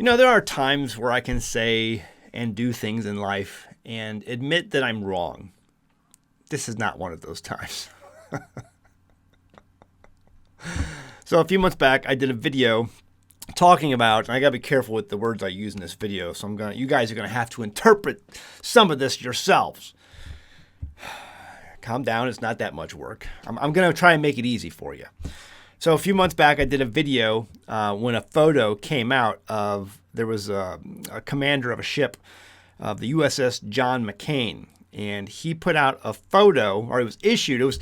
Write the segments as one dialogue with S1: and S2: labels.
S1: There are times where I can say and do things in life and admit that I'm wrong. This is not one of those times. So a few months back, I did a video talking about, and I got to be careful with the words I use in this video, so you guys are going to have to interpret some of this yourselves. Calm down, it's not that much work. I'm going to try and make it easy for you. So a few months back, I did a video when a photo came out of, there was a commander of a ship, of the USS John McCain, and he put out a photo, or it was issued,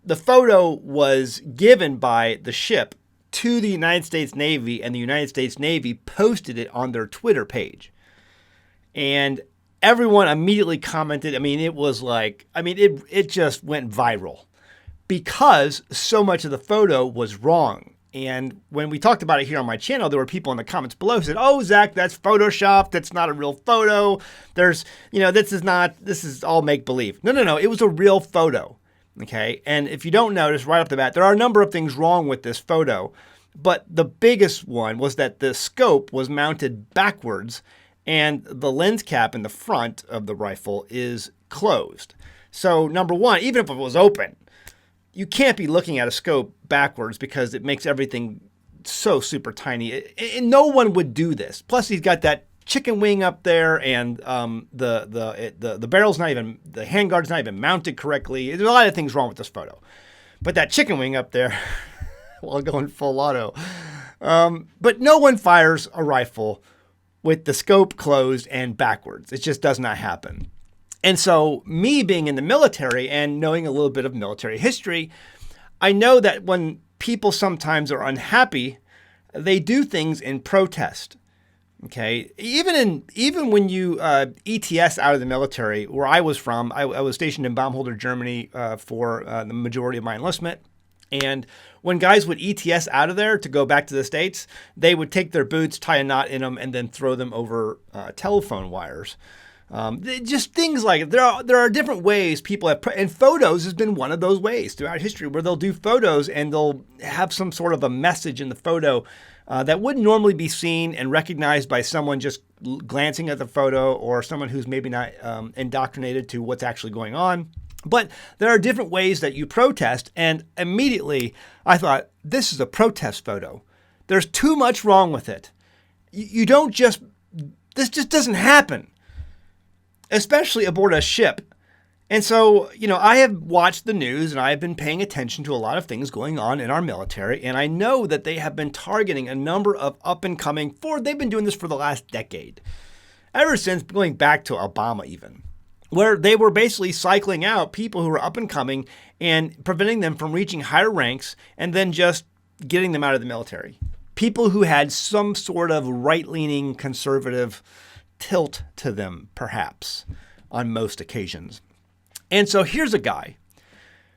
S1: the photo was given by the ship to the United States Navy, and the United States Navy posted it on their Twitter page. And everyone immediately commented. It just went viral because so much of the photo was wrong. And when we talked about it here on my channel, there were people in the comments below who said, "Oh, Zach, that's Photoshopped. That's not a real photo. This is all make-believe." No. It was a real photo. Okay. And if you don't notice right off the bat, there are a number of things wrong with this photo, but the biggest one was that the scope was mounted backwards and the lens cap in the front of the rifle is closed. So number one, even if it was open, you can't be looking at a scope backwards because it makes everything so super tiny. And no one would do this. Plus he's got that chicken wing up there, and the barrel's not even, the handguard's not even mounted correctly. There's a lot of things wrong with this photo. But that chicken wing up there, while going full auto. But no one fires a rifle with the scope closed and backwards. It just does not happen. And so me being in the military and knowing a little bit of military history, I know that when people sometimes are unhappy, they do things in protest. Okay, even when you ETS out of the military, where I was from, I was stationed in Baumholder, Germany for the majority of my enlistment. And when guys would ETS out of there to go back to the States, they would take their boots, tie a knot in them, and then throw them over telephone wires. Just things like it. There are different ways people have, and photos has been one of those ways throughout history where they'll do photos and they'll have some sort of a message in the photo that wouldn't normally be seen and recognized by someone just glancing at the photo or someone who's maybe not indoctrinated to what's actually going on. But there are different ways that you protest, and immediately I thought, this is a protest photo. There's too much wrong with it. You don't just, this just doesn't happen, especially aboard a ship. And so, I have watched the news and I have been paying attention to a lot of things going on in our military. And I know that they have been targeting a number of they've been doing this for the last decade, ever since going back to Obama even, where they were basically cycling out people who were up and coming and preventing them from reaching higher ranks and then just getting them out of the military. People who had some sort of right-leaning conservative tilt to them, perhaps, on most occasions. And so here's a guy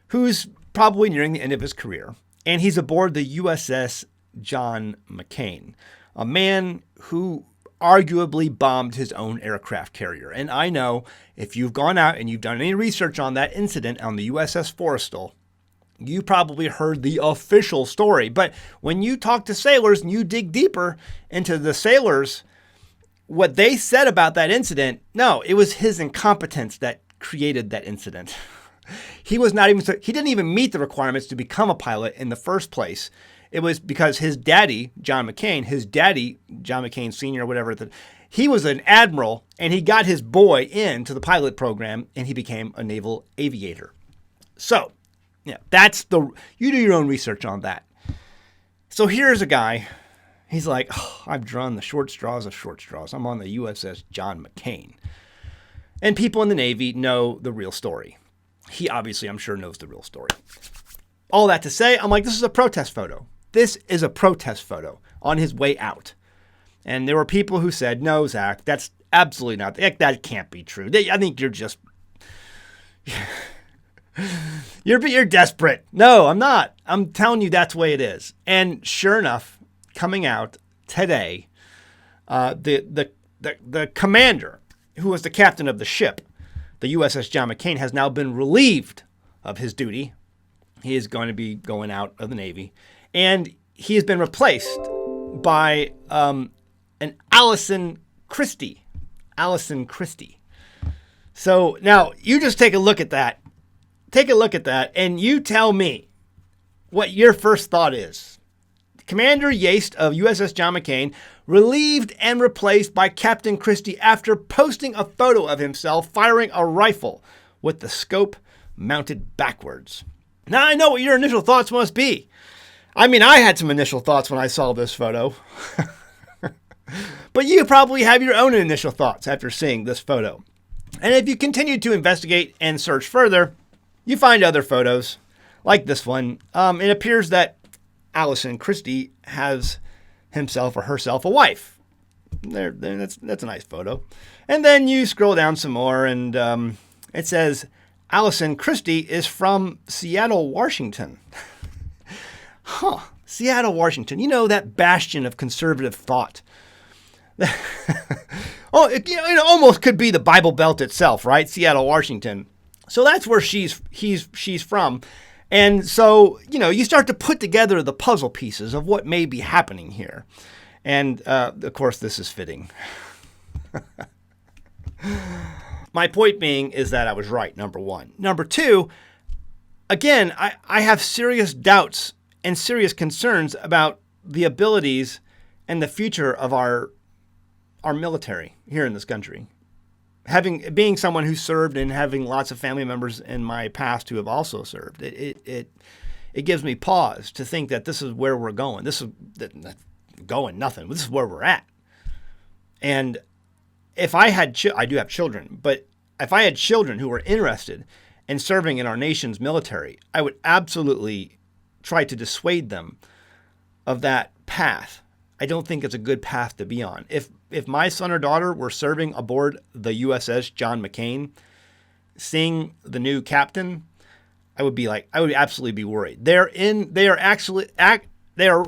S1: who's probably nearing the end of his career, and he's aboard the USS John McCain, a man who arguably bombed his own aircraft carrier. And I know if you've gone out and you've done any research on that incident on the USS Forrestal, you probably heard the official story. But when you talk to sailors and you dig deeper into the sailors, what they said about that incident, no, it was his incompetence that created that incident. He didn't even meet the requirements to become a pilot in the first place. It was because his daddy, John McCain, Sr., whatever, he was an admiral, and he got his boy into the pilot program, and he became a naval aviator. So, yeah, you do your own research on that. So here's a guy. He's like, I've drawn the short straws of short straws. I'm on the USS John McCain. And people in the Navy know the real story. He obviously, I'm sure, knows the real story. All that to say, I'm like, this is a protest photo. This is a protest photo on his way out. And there were people who said, no, Zach, that's absolutely not. That can't be true. I think you're just... You're desperate. No, I'm not. I'm telling you that's the way it is. And sure enough, coming out today, the commander, who was the captain of the ship, the USS John McCain, has now been relieved of his duty. He is going to be going out of the Navy. And he has been replaced by an Allison Christie. Allison Christie. So now you just take a look at that. Take a look at that and you tell me what your first thought is. Commander Yates of USS John McCain relieved and replaced by Captain Christie after posting a photo of himself firing a rifle with the scope mounted backwards. Now I know what your initial thoughts must be. I mean, I had some initial thoughts when I saw this photo. But you probably have your own initial thoughts after seeing this photo. And if you continue to investigate and search further, you find other photos like this one. It appears that Allison Christie has himself or herself a wife. That's a nice photo. And then you scroll down some more and it says Allison Christie is from Seattle, Washington. Seattle, Washington. You know, that bastion of conservative thought. It almost could be the Bible Belt itself, right? Seattle, Washington. So that's where she's from. And so, you start to put together the puzzle pieces of what may be happening here. And, of course, this is fitting. My point being is that I was right, number one. Number two, again, I have serious doubts and serious concerns about the abilities and the future of our military here in this country. Being someone who served and having lots of family members in my past who have also served, it gives me pause to think that this is where we're going. This is nothing. This is where we're at. And if I had, I do have children, but if I had children who were interested in serving in our nation's military, I would absolutely try to dissuade them of that path. I don't think it's a good path to be on. If my son or daughter were serving aboard the USS John McCain, seeing the new captain, I would absolutely be worried. They are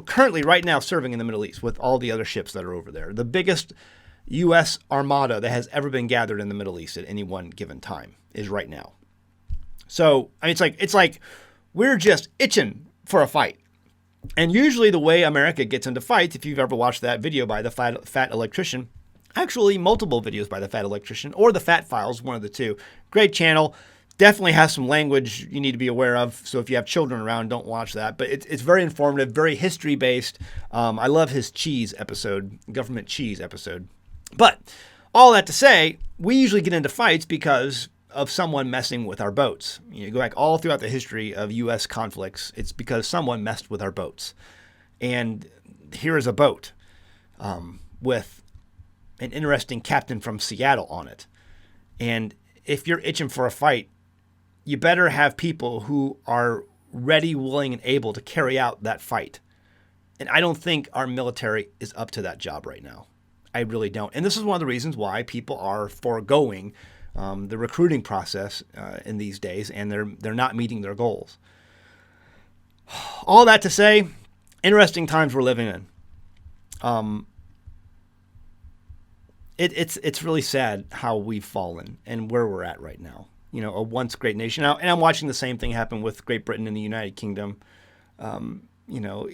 S1: currently right now serving in the Middle East with all the other ships that are over there. The biggest U.S. armada that has ever been gathered in the Middle East at any one given time is right now. So it's like we're just itching for a fight. And usually the way America gets into fights, if you've ever watched that video by the Fat Electrician, actually multiple videos by the Fat Electrician or the Fat Files, one of the two. Great channel. Definitely has some language you need to be aware of. So if you have children around, don't watch that. But it's very informative, very history-based. I love his cheese episode, government cheese episode. But all that to say, we usually get into fights because of someone messing with our boats. You go back all throughout the history of U.S. conflicts, it's because someone messed with our boats. And here is a boat with an interesting captain from Seattle on it. And if you're itching for a fight, you better have people who are ready, willing, and able to carry out that fight. And I don't think our military is up to that job right now. I really don't. And this is one of the reasons why people are foregoing the recruiting process in these days, and they're not meeting their goals. All that to say, interesting times we're living in. It's really sad how we've fallen and where we're at right now. A once great nation now, and I'm watching the same thing happen with Great Britain and the United Kingdom.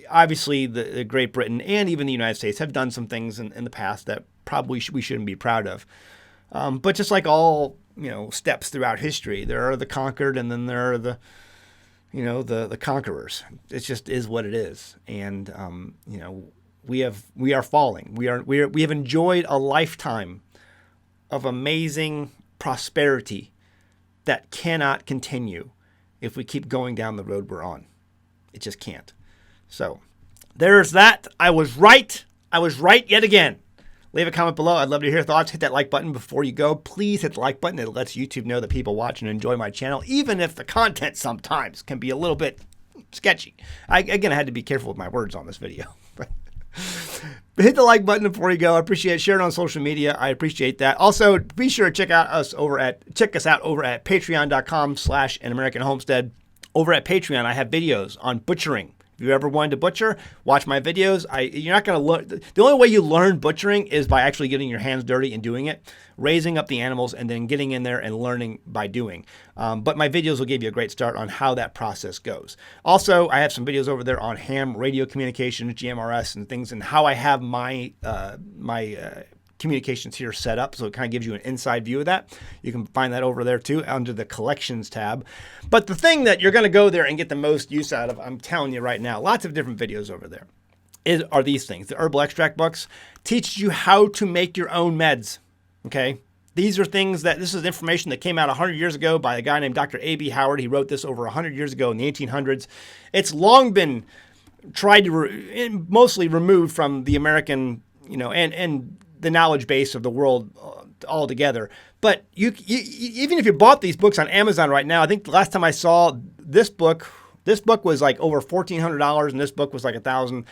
S1: Obviously the Great Britain and even the United States have done some things in the past that probably we shouldn't be proud of. But just like all, steps throughout history, there are the conquered and then there are the conquerors. It just is what it is. And, we are falling. We have enjoyed a lifetime of amazing prosperity that cannot continue if we keep going down the road we're on. It just can't. So there's that. I was right. I was right yet again. Leave a comment below. I'd love to hear your thoughts. Hit that like button before you go. Please hit the like button. It lets YouTube know that people watch and enjoy my channel, even if the content sometimes can be a little bit sketchy. I had to be careful with my words on this video. But hit the like button before you go. I appreciate it. Share it on social media. I appreciate that. Also, be sure to check us out over at patreon.com/AnAmericanHomestead. Over at Patreon, I have videos on butchering. If you ever wanted to butcher, watch my videos. You're not going to learn. The only way you learn butchering is by actually getting your hands dirty and doing it, raising up the animals, and then getting in there and learning by doing. But my videos will give you a great start on how that process goes. Also, I have some videos over there on ham radio communications, GMRS, and things, and how I have my communications here set up, so it kind of gives you an inside view of that. You can find that over there too under the collections tab. But the thing that you're going to go there and get the most use out of, I'm telling you right now, lots of different videos over there, are these things. The herbal extract books teaches you how to make your own meds. Okay, these are things this is information that came out 100 years ago by a guy named Dr. A.B. Howard. He wrote this over 100 years ago in the 1800s. It's long been tried to mostly removed from the American, and the knowledge base of the world altogether. But even if you bought these books on Amazon right now, I think the last time I saw this book was like over $1,400, and this book was like $1,000.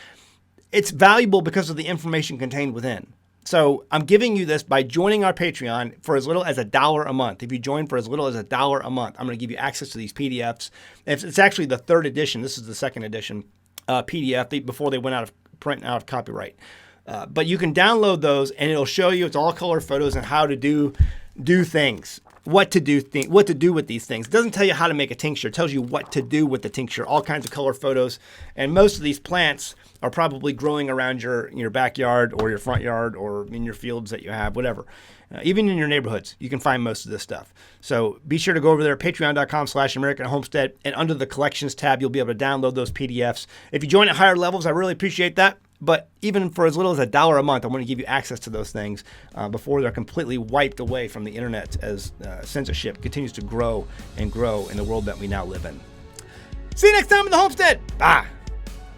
S1: It's valuable because of the information contained within. So I'm giving you this by joining our Patreon for as little as $1 a month. If you join for as little as $1 a month, I'm going to give you access to these PDFs. It's actually the third edition. This is the second edition PDF before they went out of print and out of copyright. But you can download those, and it'll show you, it's all color photos and how to do things, what to do with these things. It doesn't tell you how to make a tincture. It tells you what to do with the tincture, all kinds of color photos. And most of these plants are probably growing around your backyard or your front yard or in your fields that you have, whatever. Even in your neighborhoods, you can find most of this stuff. So be sure to go over there, patreon.com/American Homestead, and under the collections tab, you'll be able to download those PDFs. If you join at higher levels, I really appreciate that. But even for as little as $1 a month, I want to give you access to those things before they're completely wiped away from the internet as censorship continues to grow and grow in the world that we now live in. See you next time in the Homestead. Bye.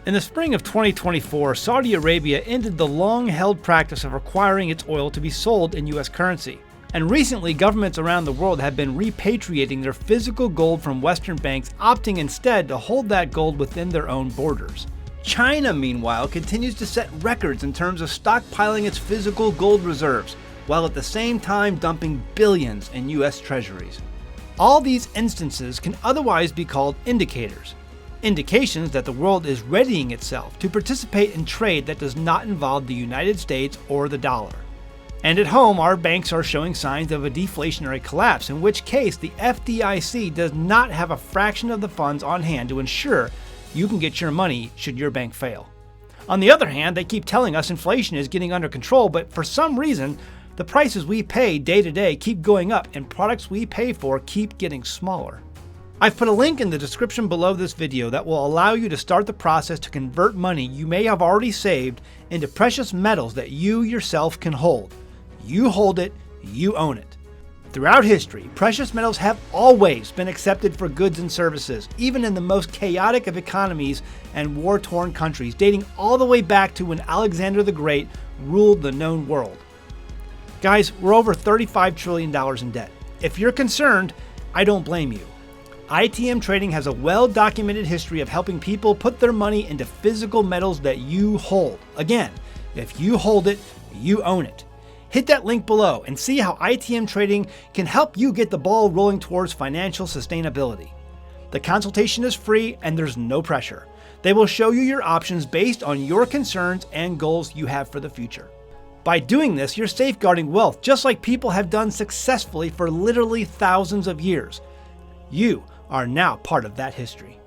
S1: In the spring of 2024, Saudi Arabia ended the long-held practice of requiring its oil to be sold in U.S. currency. And recently, governments around the world have been repatriating their physical gold from Western banks, opting instead to hold that gold within their own borders. China, meanwhile, continues to set records in terms of stockpiling its physical gold reserves, while at the same time dumping billions in U.S. treasuries. All these instances can otherwise be called indicators. Indications that the world is readying itself to participate in trade that does not involve the United States or the dollar. And at home, our banks are showing signs of a deflationary collapse, in which case the FDIC does not have a fraction of the funds on hand to ensure you can get your money should your bank fail. On the other hand, they keep telling us inflation is getting under control, but for some reason, the prices we pay day to day keep going up and products we pay for keep getting smaller. I've put a link in the description below this video that will allow you to start the process to convert money you may have already saved into precious metals that you yourself can hold. You hold it, you own it. Throughout history, precious metals have always been accepted for goods and services, even in the most chaotic of economies and war-torn countries, dating all the way back to when Alexander the Great ruled the known world. Guys, we're over $35 trillion in debt. If you're concerned, I don't blame you. ITM Trading has a well-documented history of helping people put their money into physical metals that you hold. Again, if you hold it, you own it. Hit that link below and see how ITM Trading can help you get the ball rolling towards financial sustainability. The consultation is free and there's no pressure. They will show you your options based on your concerns and goals you have for the future. By doing this, you're safeguarding wealth just like people have done successfully for literally thousands of years. You are now part of that history.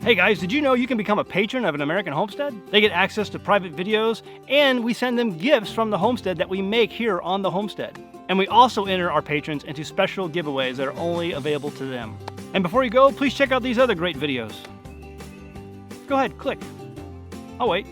S1: Hey guys, did you know you can become a patron of an American Homestead? They get access to private videos, and we send them gifts from the homestead that we make here on the homestead. And we also enter our patrons into special giveaways that are only available to them. And before you go, please check out these other great videos. Go ahead, click. Oh wait,